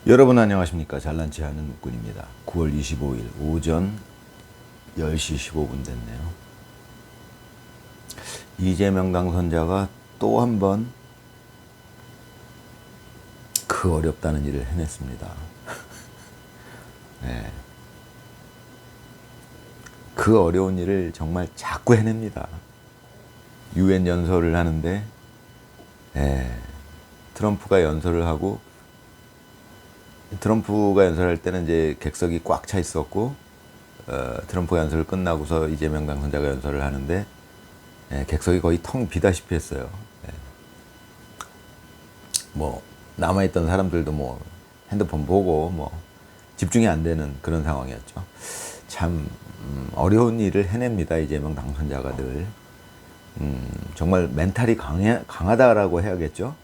여러분 안녕하십니까. 잘난체 하는 묵군입니다. 9월 25일 오전 10시 15분 됐네요. 이재명 당선자가 또 한 번 그 어렵다는 일을 해냈습니다. 네. 그 어려운 일을 정말 자꾸 해냅니다. 유엔 연설을 하는데 트럼프가 연설을 하고, 트럼프가 연설할 때는 이제 객석이 꽉 차 있었고, 트럼프가 연설을 끝나고서 이재명 당선자가 연설을 하는데 객석이 거의 텅 비다시피 했어요. 뭐 남아있던 사람들도 뭐 핸드폰 보고 뭐 집중이 안 되는 그런 상황이었죠. 참 어려운 일을 해냅니다. 이재명 당선자가 늘 정말 멘탈이 강하다라고 해야겠죠.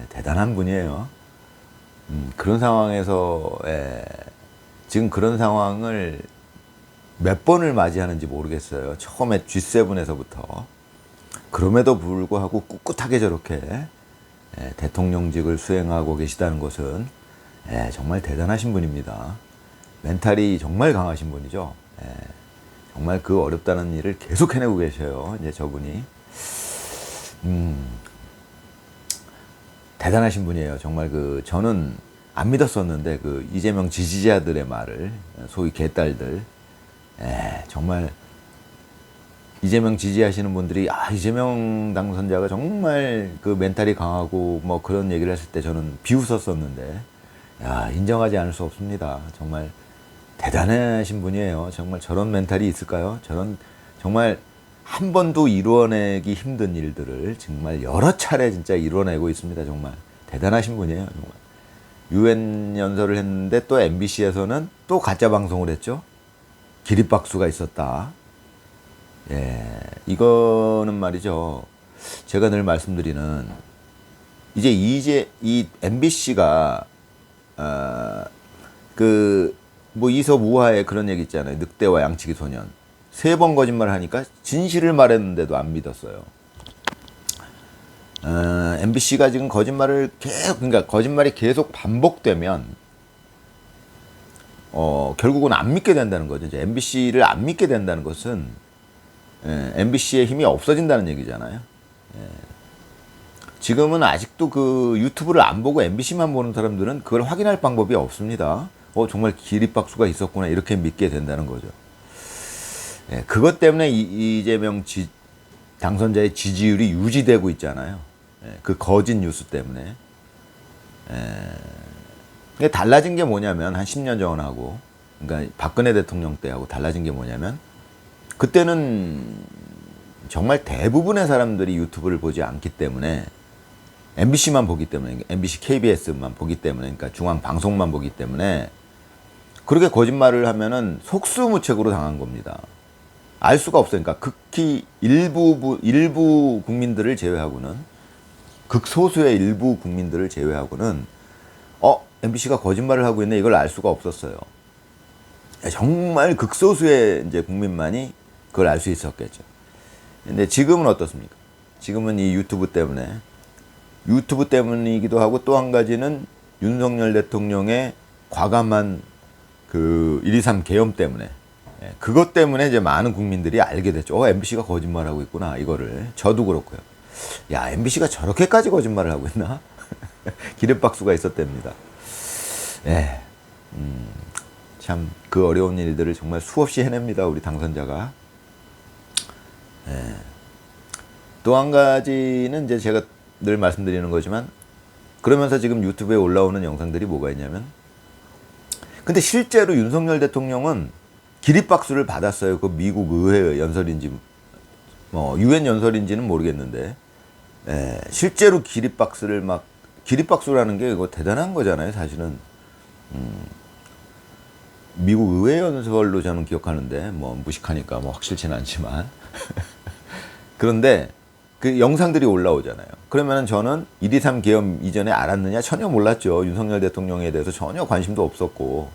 대단한 분이에요. 그런 상황에서 지금 그런 상황을 몇 번을 맞이하는지 모르겠어요. 처음에 G7에서부터. 그럼에도 불구하고 꿋꿋하게 저렇게 대통령직을 수행하고 계시다는 것은 정말 대단하신 분입니다. 멘탈이 정말 강하신 분이죠. 정말 그 어렵다는 일을 계속 해내고 계셔요. 이제 저분이 대단하신 분이에요. 정말 저는 안 믿었었는데 이재명 지지자들의 말을, 소위 개딸들, 정말 이재명 지지하시는 분들이 이재명 당선자가 정말 그 멘탈이 강하고 뭐 그런 얘기를 했을 때 저는 비웃었었는데, 인정하지 않을 수 없습니다. 정말 대단하신 분이에요. 정말 저런 멘탈이 있을까요? 정말 한 번도 이루어내기 힘든 일들을 정말 여러 차례 진짜 이루어내고 있습니다. 정말 대단하신 분이에요. 정말. 유엔 연설을 했는데 또 MBC에서는 또 가짜 방송을 했죠. 기립박수가 있었다. 이거는 말이죠. 제가 늘 말씀드리는, 이 MBC가 뭐 이섭우화의 그런 얘기 있잖아요. 늑대와 양치기 소년. 3번 거짓말을 하니까 진실을 말했는데도 안 믿었어요. MBC가 지금 그러니까 거짓말이 계속 반복되면 결국은 안 믿게 된다는 거죠. 이제 MBC를 안 믿게 된다는 것은 MBC의 힘이 없어진다는 얘기잖아요. 지금은 아직도 그 유튜브를 안 보고 MBC만 보는 사람들은 그걸 확인할 방법이 없습니다. 정말 기립박수가 있었구나, 이렇게 믿게 된다는 거죠. 그것 때문에 이재명 당선자의 지지율이 유지되고 있잖아요. 그 거짓 뉴스 때문에. 달라진 게 뭐냐면, 한 10년 전하고, 그러니까 박근혜 대통령 때하고 달라진 게 뭐냐면, 그때는 정말 대부분의 사람들이 유튜브를 보지 않기 때문에, MBC만 보기 때문에, MBC, KBS만 보기 때문에, 그러니까 중앙 방송만 보기 때문에, 그렇게 거짓말을 하면은 속수무책으로 당한 겁니다. 알 수가 없어요. 그러니까 극히 일부 국민들을 제외하고는, 극소수의 일부 국민들을 제외하고는, MBC가 거짓말을 하고 있네, 이걸 알 수가 없었어요. 정말 극소수의 이제 국민만이 그걸 알 수 있었겠죠. 근데 지금은 어떻습니까? 지금은 이 유튜브 때문이기도 하고, 또 한 가지는 윤석열 대통령의 과감한 123 계엄 때문에, 그것 때문에 이제 많은 국민들이 알게 됐죠. MBC가 거짓말하고 있구나, 이거를. 저도 그렇고요. MBC가 저렇게까지 거짓말을 하고 있나? 기립박수가 있었답니다. 참 그 어려운 일들을 정말 수없이 해냅니다, 우리 당선자가. 또 한 가지는 이제 제가 늘 말씀드리는 거지만, 그러면서 지금 유튜브에 올라오는 영상들이 뭐가 있냐면, 근데 실제로 윤석열 대통령은 기립박수를 받았어요. 그 미국 의회 연설인지 뭐 유엔 연설인지는 모르겠는데, 실제로 기립박수라는 게 이거 대단한 거잖아요, 사실은. 미국 의회 연설로 저는 기억하는데, 뭐 무식하니까 뭐 확실치는 않지만 그런데 그 영상들이 올라오잖아요. 그러면은 저는 123 계엄 이전에 알았느냐? 전혀 몰랐죠. 윤석열 대통령에 대해서 전혀 관심도 없었고,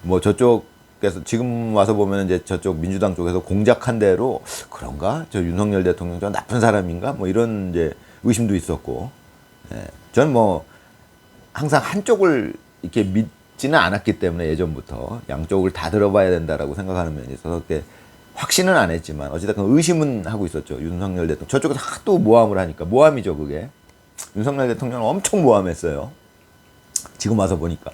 뭐 저쪽에서 지금 와서 보면 이제 저쪽 민주당 쪽에서 공작한 대로, 그런가? 저 윤석열 대통령 저 나쁜 사람인가? 뭐 이런 이제 의심도 있었고, 저는 뭐 항상 한쪽을 이렇게 믿지는 않았기 때문에 예전부터 양쪽을 다 들어봐야 된다라고 생각하는 면이 있어서 그렇게 확신은 안 했지만 어찌됐건 의심은 하고 있었죠. 윤석열 대통령. 저쪽에서 하도 모함을 하니까. 모함이죠, 그게. 윤석열 대통령은 엄청 모함했어요. 지금 와서 보니까.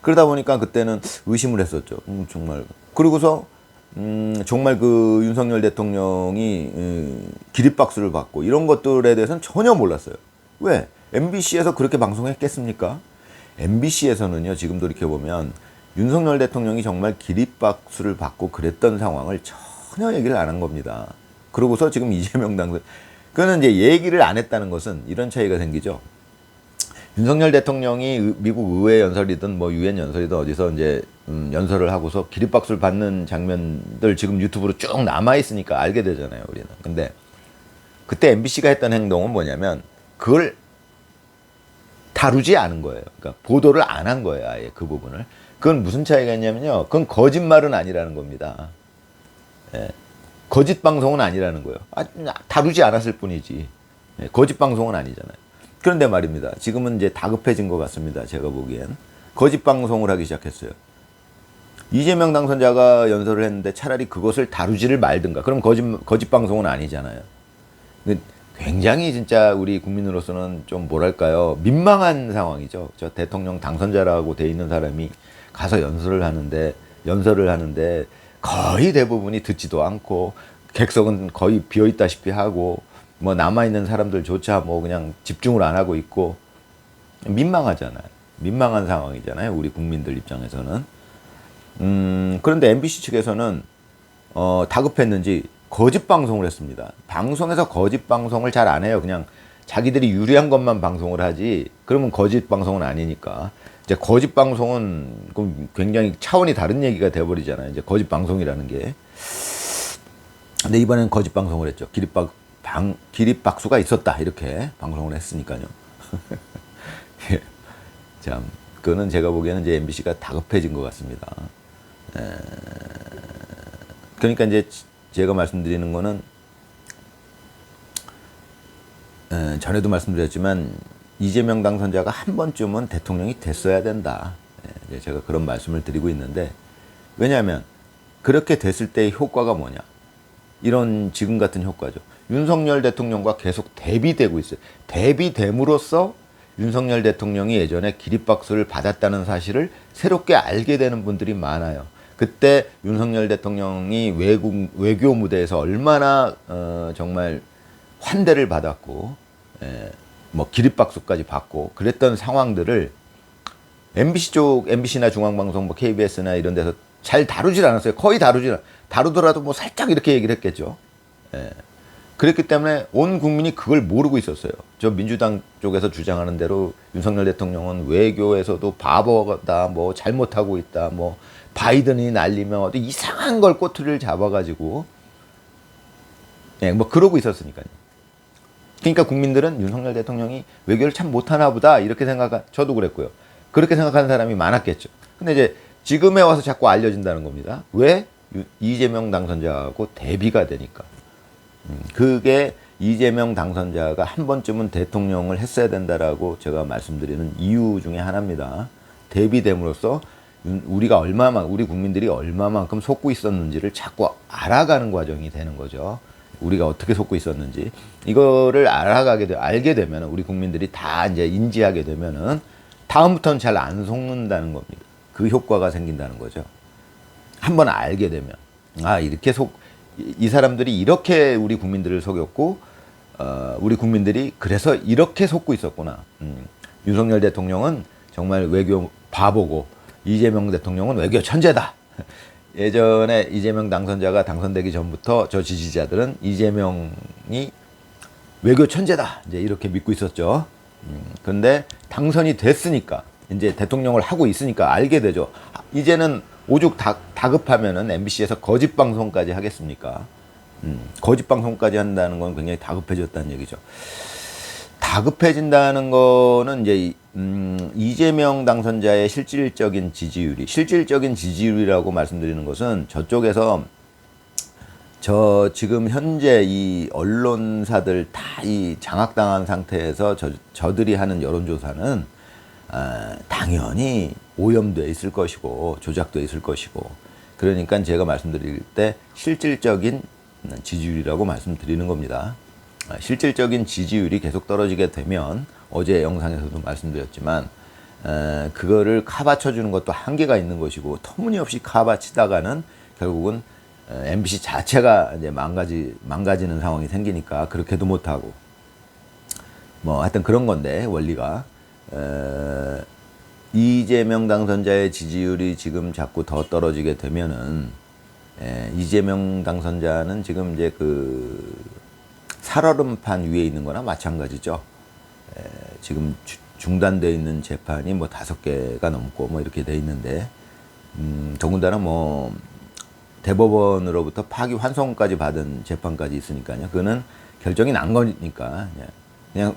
그러다 보니까 그때는 의심을 했었죠. 정말. 그러고서 정말 그 윤석열 대통령이 기립박수를 받고 이런 것들에 대해서는 전혀 몰랐어요. 왜? MBC에서 그렇게 방송했겠습니까? MBC에서는요, 지금 돌이켜보면 윤석열 대통령이 정말 기립박수를 받고 그랬던 상황을 전혀 얘기를 안 한 겁니다. 그러고서 지금 이재명 당선, 그거는 이제 얘기를 안 했다는 것은 이런 차이가 생기죠. 윤석열 대통령이 미국 의회 연설이든 뭐 유엔 연설이든 어디서 이제 연설을 하고서 기립박수를 받는 장면들 지금 유튜브로 쭉 남아있으니까 알게 되잖아요, 우리는. 근데 그때 MBC가 했던 행동은 뭐냐면 그걸 다루지 않은 거예요. 그러니까 보도를 안 한 거예요, 아예 그 부분을. 그건 무슨 차이가 있냐면요. 그건 거짓말은 아니라는 겁니다. 예. 거짓 방송은 아니라는 거예요. 다루지 않았을 뿐이지. 예. 거짓 방송은 아니잖아요. 그런데 말입니다. 지금은 이제 다급해진 것 같습니다. 제가 보기엔. 거짓 방송을 하기 시작했어요. 이재명 당선자가 연설을 했는데 차라리 그것을 다루지를 말든가. 그럼 거짓 방송은 아니잖아요. 굉장히 진짜 우리 국민으로서는 좀 뭐랄까요. 민망한 상황이죠. 저 대통령 당선자라고 돼 있는 사람이 가서 연설을 하는데 거의 대부분이 듣지도 않고 객석은 거의 비어 있다시피 하고 뭐 남아있는 사람들조차 뭐 그냥 집중을 안 하고 있고 민망하잖아요. 민망한 상황이잖아요. 우리 국민들 입장에서는. 그런데 MBC 측에서는 다급했는지 거짓 방송을 했습니다. 방송에서 거짓 방송을 잘 안 해요. 그냥 자기들이 유리한 것만 방송을 하지. 그러면 거짓 방송은 아니니까. 이제 거짓 방송은 굉장히 차원이 다른 얘기가 돼버리잖아요. 이제 거짓 방송이라는 게. 근데 이번엔 거짓 방송을 했죠. 기립박수가 있었다. 이렇게 방송을 했으니까요. 예. 참, 그거는 제가 보기에는 이제 MBC가 다급해진 것 같습니다. 그러니까 이제 제가 말씀드리는 거는 전에도 말씀드렸지만 이재명 당선자가 한 번쯤은 대통령이 됐어야 된다. 제가 그런 말씀을 드리고 있는데 왜냐하면 그렇게 됐을 때의 효과가 뭐냐. 이런 지금 같은 효과죠. 윤석열 대통령과 계속 대비되고 있어요. 대비됨으로써 윤석열 대통령이 예전에 기립박수를 받았다는 사실을 새롭게 알게 되는 분들이 많아요. 그때 윤석열 대통령이 외교 무대에서 얼마나 정말 환대를 받았고 뭐 기립박수까지 받고 그랬던 상황들을 MBC나 중앙방송, 뭐 KBS나 이런 데서 잘 다루질 않았어요. 거의 다루더라도 뭐 살짝 이렇게 얘기를 했겠죠. 그랬기 때문에 온 국민이 그걸 모르고 있었어요. 저 민주당 쪽에서 주장하는 대로 윤석열 대통령은 외교에서도 바보다, 뭐 잘못하고 있다, 뭐 바이든이 날리면 어디 이상한 걸 꼬투리를 잡아가지고 뭐 그러고 있었으니까요. 그러니까 국민들은 윤석열 대통령이 외교를 참 못하나 보다 이렇게 저도 그랬고요. 그렇게 생각하는 사람이 많았겠죠. 근데 이제 지금에 와서 자꾸 알려진다는 겁니다. 왜? 이재명 당선자하고 대비가 되니까. 그게 이재명 당선자가 한 번쯤은 대통령을 했어야 된다라고 제가 말씀드리는 이유 중에 하나입니다. 대비됨으로써 우리 국민들이 얼마만큼 속고 있었는지를 자꾸 알아가는 과정이 되는 거죠. 우리가 어떻게 속고 있었는지. 이거를 알게 되면, 우리 국민들이 다 이제 인지하게 되면은, 다음부터는 잘 안 속는다는 겁니다. 그 효과가 생긴다는 거죠. 한번 알게 되면. 이 사람들이 이렇게 우리 국민들을 속였고, 우리 국민들이 그래서 이렇게 속고 있었구나. 윤석열 대통령은 정말 외교 바보고, 이재명 대통령은 외교 천재다. 예전에 이재명 당선자가 당선되기 전부터 저 지지자들은 이재명이 외교 천재다. 이제 이렇게 믿고 있었죠. 그런데 당선이 됐으니까, 이제 대통령을 하고 있으니까 알게 되죠. 이제는 오죽 다급하면은 MBC에서 거짓 방송까지 하겠습니까? 거짓 방송까지 한다는 건 굉장히 다급해졌다는 얘기죠. 다급해진다는 거는 이제 이재명 당선자의 실질적인 지지율이라고 말씀드리는 것은 저쪽에서 지금 현재 이 언론사들 다 이 장악당한 상태에서 저들이 하는 여론조사는 당연히 오염돼 있을 것이고 조작돼 있을 것이고, 그러니까 제가 말씀드릴 때 실질적인 지지율이라고 말씀드리는 겁니다. 실질적인 지지율이 계속 떨어지게 되면, 어제 영상에서도 말씀드렸지만 그거를 카바쳐주는 것도 한계가 있는 것이고, 터무니없이 카바치다가는 결국은 MBC 자체가 이제 망가지는 상황이 생기니까 그렇게도 못하고, 뭐 하여튼 그런 건데, 원리가 이재명 당선자의 지지율이 지금 자꾸 더 떨어지게 되면은, 이재명 당선자는 지금 이제 그 살얼음판 위에 있는 거나 마찬가지죠. 지금 중단되어 있는 재판이 뭐 5개가 넘고 뭐 이렇게 돼 있는데, 더군다나 뭐 대법원으로부터 파기환송까지 받은 재판까지 있으니까요. 그거는 결정이 난 거니까 그냥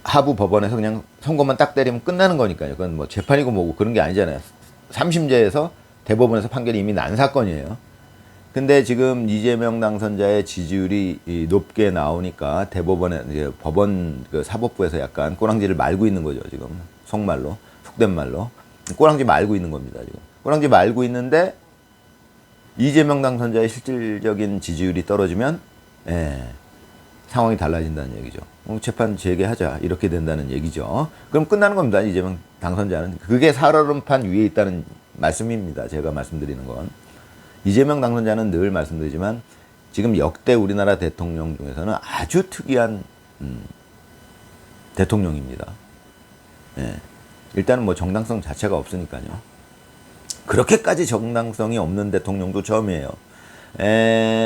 하부 법원에서 그냥 선고만 딱 때리면 끝나는 거니까요. 그건 뭐 재판이고 뭐고 그런 게 아니잖아요. 3심제에서 대법원에서 판결이 이미 난 사건이에요. 근데 지금 이재명 당선자의 지지율이 높게 나오니까 대법원에, 이제 법원 그 사법부에서 약간 꼬랑지를 말고 있는 거죠. 지금 속말로, 속된 말로 꼬랑지 말고 있는 겁니다. 지금 꼬랑지 말고 있는데, 이재명 당선자의 실질적인 지지율이 떨어지면 상황이 달라진다는 얘기죠. 재판 재개하자, 이렇게 된다는 얘기죠. 그럼 끝나는 겁니다. 이재명 당선자는. 그게 살얼음판 위에 있다는 말씀입니다. 제가 말씀드리는 건. 이재명 당선자는 늘 말씀드리지만 지금 역대 우리나라 대통령 중에서는 아주 특이한 대통령입니다. 일단은 뭐 정당성 자체가 없으니까요. 그렇게까지 정당성이 없는 대통령도 처음이에요.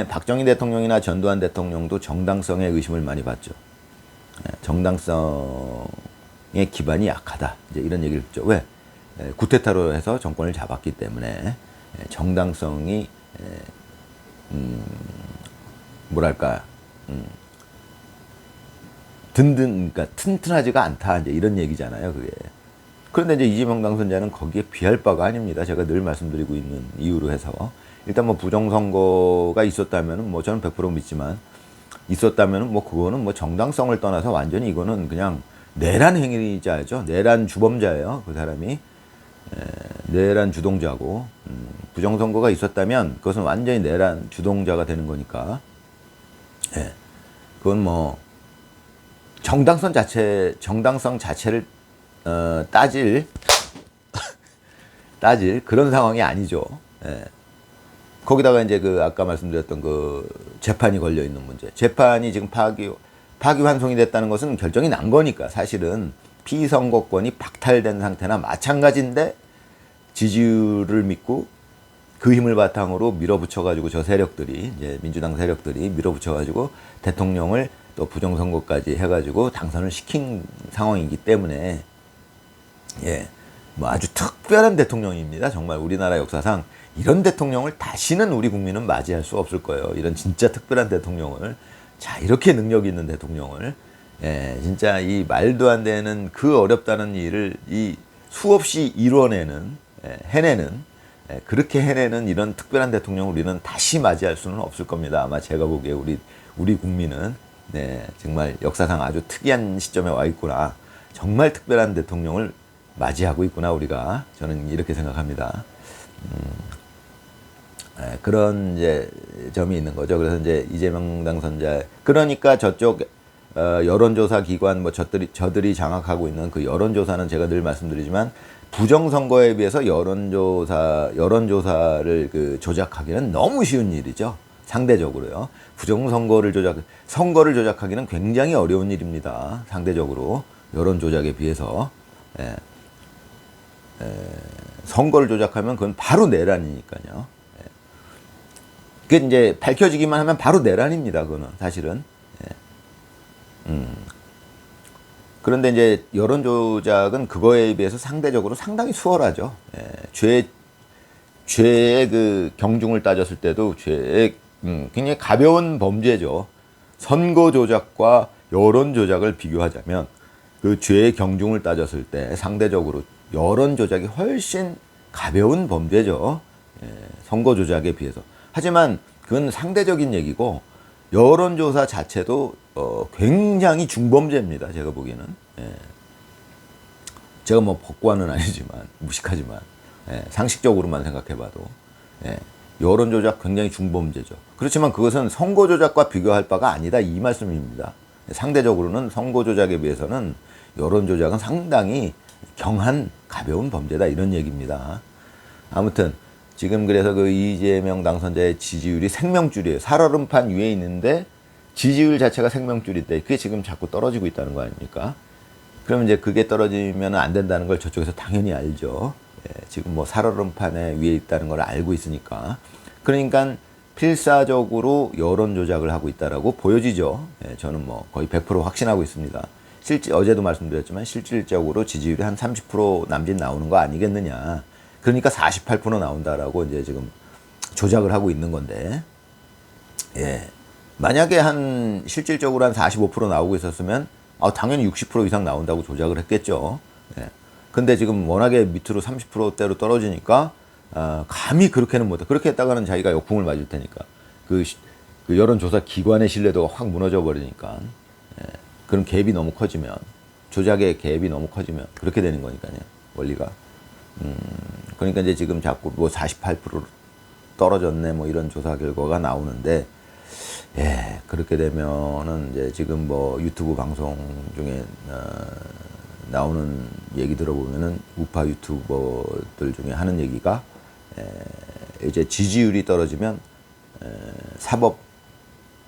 박정희 대통령이나 전두환 대통령도 정당성에 의심을 많이 받죠. 정당성의 기반이 약하다, 이제 이런 얘기를 했죠. 왜? 구테타로 해서 정권을 잡았기 때문에 정당성이 뭐랄까 그러니까 튼튼하지가 않다, 이제 이런 얘기잖아요, 그게. 그런데 이제 이재명 당선자는 거기에 비할 바가 아닙니다. 제가 늘 말씀드리고 있는 이유로 해서, 일단 뭐 부정선거가 있었다면은, 뭐 저는 100% 믿지만, 있었다면은 뭐 그거는 뭐 정당성을 떠나서 완전히 이거는 그냥 내란 행위자죠. 내란 주범자예요, 그 사람이. 내란 주동자고, 부정선거가 있었다면 그것은 완전히 내란 주동자가 되는 거니까, 그건 뭐 정당성 자체를 따질 그런 상황이 아니죠. 거기다가 이제 그 아까 말씀드렸던 그 재판이 걸려 있는 문제. 재판이 지금 파기환송이 됐다는 것은 결정이 난 거니까, 사실은 피선거권이 박탈된 상태나 마찬가지인데, 지지율을 믿고 그 힘을 바탕으로 밀어붙여가지고, 저 세력들이, 이제 민주당 세력들이 밀어붙여가지고 대통령을 또 부정선거까지 해가지고 당선을 시킨 상황이기 때문에, 뭐 아주 특별한 대통령입니다. 정말 우리나라 역사상 이런 대통령을 다시는 우리 국민은 맞이할 수 없을 거예요. 이런 진짜 특별한 대통령을, 자, 이렇게 능력 있는 대통령을, 진짜 이 말도 안 되는 그 어렵다는 일을 이 수없이 이뤄내는, 그렇게 해내는 이런 특별한 대통령을 우리는 다시 맞이할 수는 없을 겁니다. 아마 제가 보기에 우리 국민은, 정말 역사상 아주 특이한 시점에 와 있구나. 정말 특별한 대통령을 맞이하고 있구나, 우리가. 저는 이렇게 생각합니다. 그런 이제 점이 있는 거죠. 그래서 이제 이재명 당선자, 그러니까 저쪽 여론조사 기관, 뭐 저들이 장악하고 있는 그 여론조사는 제가 늘 말씀드리지만, 부정선거에 비해서 여론조사를 그 조작하기는 너무 쉬운 일이죠. 상대적으로요. 선거를 조작하기는 굉장히 어려운 일입니다. 상대적으로 여론조작에 비해서. 선거를 조작하면 그건 바로 내란이니까요. 그게 이제 밝혀지기만 하면 바로 내란입니다. 그거는 사실은. 그런데 이제 여론 조작은 그거에 비해서 상대적으로 상당히 수월하죠. 죄의 그 경중을 따졌을 때도 굉장히 가벼운 범죄죠. 선거 조작과 여론 조작을 비교하자면, 그 죄의 경중을 따졌을 때 상대적으로 여론 조작이 훨씬 가벼운 범죄죠. 선거 조작에 비해서. 하지만 그건 상대적인 얘기고, 여론조사 자체도 굉장히 중범죄입니다. 제가 보기에는. 제가 뭐 법관은 아니지만 무식하지만 상식적으로만 생각해봐도 여론 조작 굉장히 중범죄죠. 그렇지만 그것은 선거 조작과 비교할 바가 아니다 이 말씀입니다. 상대적으로는 선거 조작에 비해서는 여론 조작은 상당히 경한 가벼운 범죄다 이런 얘기입니다. 아무튼 지금 그래서 그 이재명 당선자의 지지율이 생명줄이에요. 살얼음판 위에 있는데 지지율 자체가 생명줄인데 그게 지금 자꾸 떨어지고 있다는 거 아닙니까? 그러면 이제 그게 떨어지면 안 된다는 걸 저쪽에서 당연히 알죠. 지금 뭐 살얼음판에 위에 있다는 걸 알고 있으니까. 그러니까 필사적으로 여론 조작을 하고 있다라고 보여지죠. 저는 뭐 거의 100% 확신하고 있습니다. 실제 어제도 말씀드렸지만 실질적으로 지지율이 한 30% 남짓 나오는 거 아니겠느냐. 그러니까 48% 나온다라고 이제 지금 조작을 하고 있는 건데, 만약에 한 실질적으로 한 45% 나오고 있었으면 당연히 60% 이상 나온다고 조작을 했겠죠. 근데 지금 워낙에 밑으로 30%대로 떨어지니까 감히 그렇게는 못해. 그렇게 했다가는 자기가 역풍을 맞을 테니까. 그 여론조사 기관의 신뢰도가 확 무너져 버리니까. 그런 갭이 너무 커지면, 조작의 갭이 너무 커지면 그렇게 되는 거니까요. 원리가. 그러니까 이제 지금 자꾸 뭐 48% 떨어졌네 뭐 이런 조사 결과가 나오는데, 그렇게 되면은 이제 지금 뭐 유튜브 방송 중에 나오는 얘기 들어보면은 우파 유튜버들 중에 하는 얘기가 이제 지지율이 떨어지면 사법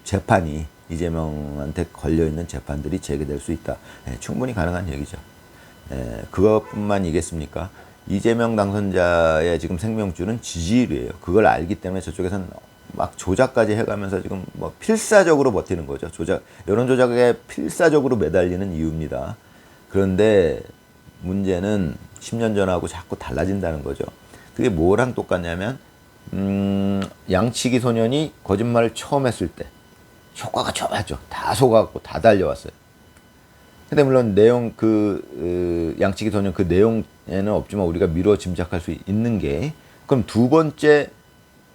재판이 이재명한테 걸려있는 재판들이 재개될 수 있다. 충분히 가능한 얘기죠. 그것뿐만이겠습니까? 이재명 당선자의 지금 생명줄은 지지율이에요. 그걸 알기 때문에 저쪽에서는 막 조작까지 해가면서 지금 뭐 필사적으로 버티는 거죠. 여론 조작에 필사적으로 매달리는 이유입니다. 그런데 문제는 10년 전하고 자꾸 달라진다는 거죠. 그게 뭐랑 똑같냐면, 양치기 소년이 거짓말을 처음 했을 때 효과가 좋았죠. 다 속아갖고 다 달려왔어요. 근데 물론 내용 양치기 소년 그 내용에는 없지만 우리가 미뤄 짐작할 수 있는 게, 그럼 두 번째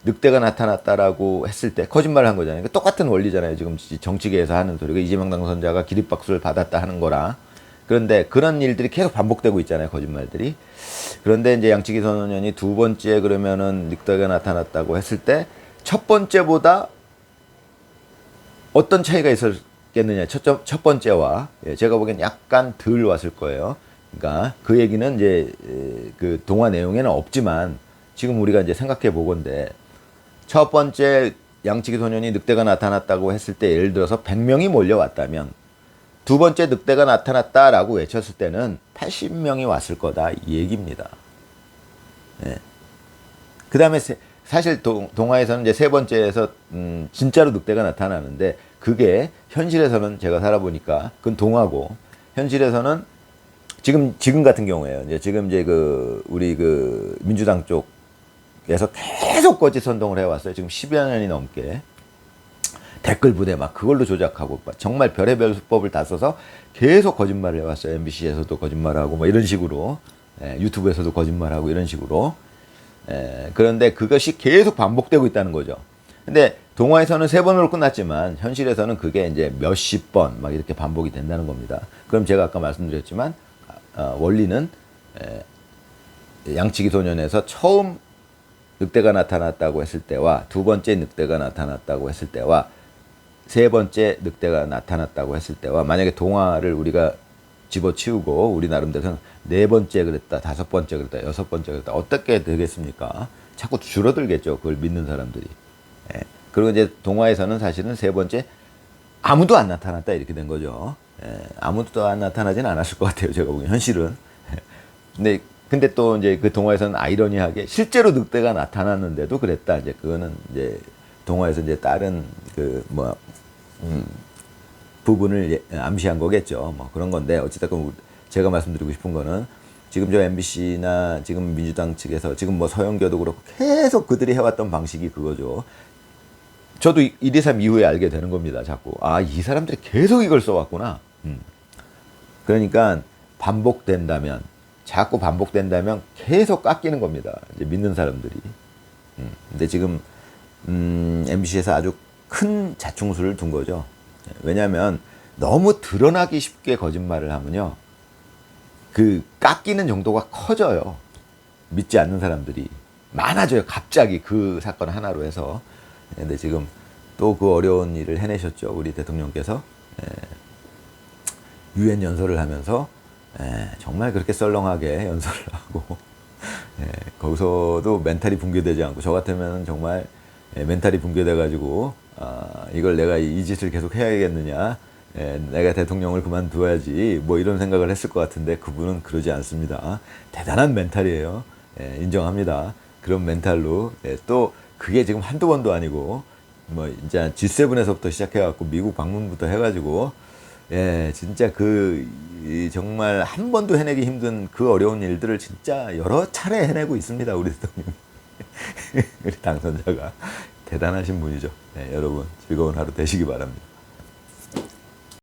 늑대가 나타났다라고 했을 때 거짓말을 한 거잖아요. 똑같은 원리잖아요. 지금 정치계에서 하는 소리가 이재명 당선자가 기립박수를 받았다 하는 거라. 그런데 그런 일들이 계속 반복되고 있잖아요. 거짓말들이. 그런데 이제 양치기 소년이 두 번째 그러면은 늑대가 나타났다고 했을 때 첫 번째보다 어떤 차이가 있었겠느냐. 첫 번째와 제가 보기엔 약간 덜 왔을 거예요. 그러니까 그 얘기는 이제 그 동화 내용에는 없지만 지금 우리가 이제 생각해 보건데, 첫 번째 양치기 소년이 늑대가 나타났다고 했을 때 예를 들어서 100명이 몰려왔다면 두 번째 늑대가 나타났다라고 외쳤을 때는 80명이 왔을 거다 이 얘기입니다. 그 다음에 사실 동화에서는 이제 세 번째에서 진짜로 늑대가 나타나는데, 그게 현실에서는 제가 살아보니까 그건 동화고, 현실에서는 지금 같은 경우에요. 지금 이제 우리 민주당 쪽에서 계속 거짓 선동을 해왔어요. 지금 10여 년이 넘게. 댓글 부대 막 그걸로 조작하고 정말 별의별 수법을 다 써서 계속 거짓말을 해왔어요. MBC에서도 거짓말하고 뭐 이런 식으로, 유튜브에서도 거짓말하고 이런 식으로. 그런데 그것이 계속 반복되고 있다는 거죠. 근데 동화에서는 3번으로 끝났지만 현실에서는 그게 이제 몇십 번 막 이렇게 반복이 된다는 겁니다. 그럼 제가 아까 말씀드렸지만 원리는 양치기 소년에서 처음 늑대가 나타났다고 했을 때와 두 번째 늑대가 나타났다고 했을 때와 세 번째 늑대가 나타났다고 했을 때와, 만약에 동화를 우리가 집어치우고 우리 나름대로는 네 번째 그랬다, 다섯 번째 그랬다, 여섯 번째 그랬다, 어떻게 되겠습니까? 자꾸 줄어들겠죠. 그걸 믿는 사람들이. 그리고 이제 동화에서는 사실은 세 번째 아무도 안 나타났다 이렇게 된 거죠. 아무도 안 나타나진 않았을 것 같아요. 제가 보기엔 현실은. 근데 또 이제 그 동화에서는 아이러니하게 실제로 늑대가 나타났는데도 그랬다. 이제 그거는 이제 동화에서 이제 다른 부분을 암시한 거겠죠. 뭐 그런 건데, 어찌됐건 제가 말씀드리고 싶은 거는, 지금 저 MBC나 지금 민주당 측에서 지금 뭐 서영교도 그렇고 계속 그들이 해왔던 방식이 그거죠. 저도 1.23 이후에 알게 되는 겁니다. 자꾸 이 사람들이 계속 이걸 써왔구나. 그러니까 반복된다면, 자꾸 반복된다면 계속 깎이는 겁니다. 이제 믿는 사람들이. 근데 지금 MBC에서 아주 큰 자충수를 둔 거죠. 왜냐하면 너무 드러나기 쉽게 거짓말을 하면요, 그 깎이는 정도가 커져요. 믿지 않는 사람들이 많아져요. 갑자기 그 사건 하나로 해서. 근데 지금 또 그 어려운 일을 해내셨죠. 우리 대통령께서. 유엔 연설을 하면서 정말 그렇게 썰렁하게 연설을 하고 거기서도 멘탈이 붕괴되지 않고, 저 같으면 정말 멘탈이 붕괴돼 가지고 이걸 내가 이 짓을 계속 해야겠느냐, 내가 대통령을 그만두어야지, 뭐 이런 생각을 했을 것 같은데 그분은 그러지 않습니다. 대단한 멘탈이에요. 인정합니다. 그런 멘탈로 또 그게 지금 한두 번도 아니고 뭐 이제 G7에서부터 시작해갖고 미국 방문부터 해가지고 진짜 정말 한 번도 해내기 힘든 그 어려운 일들을 진짜 여러 차례 해내고 있습니다. 우리 대통령. 우리 당선자가 대단하신 분이죠. 여러분 즐거운 하루 되시기 바랍니다.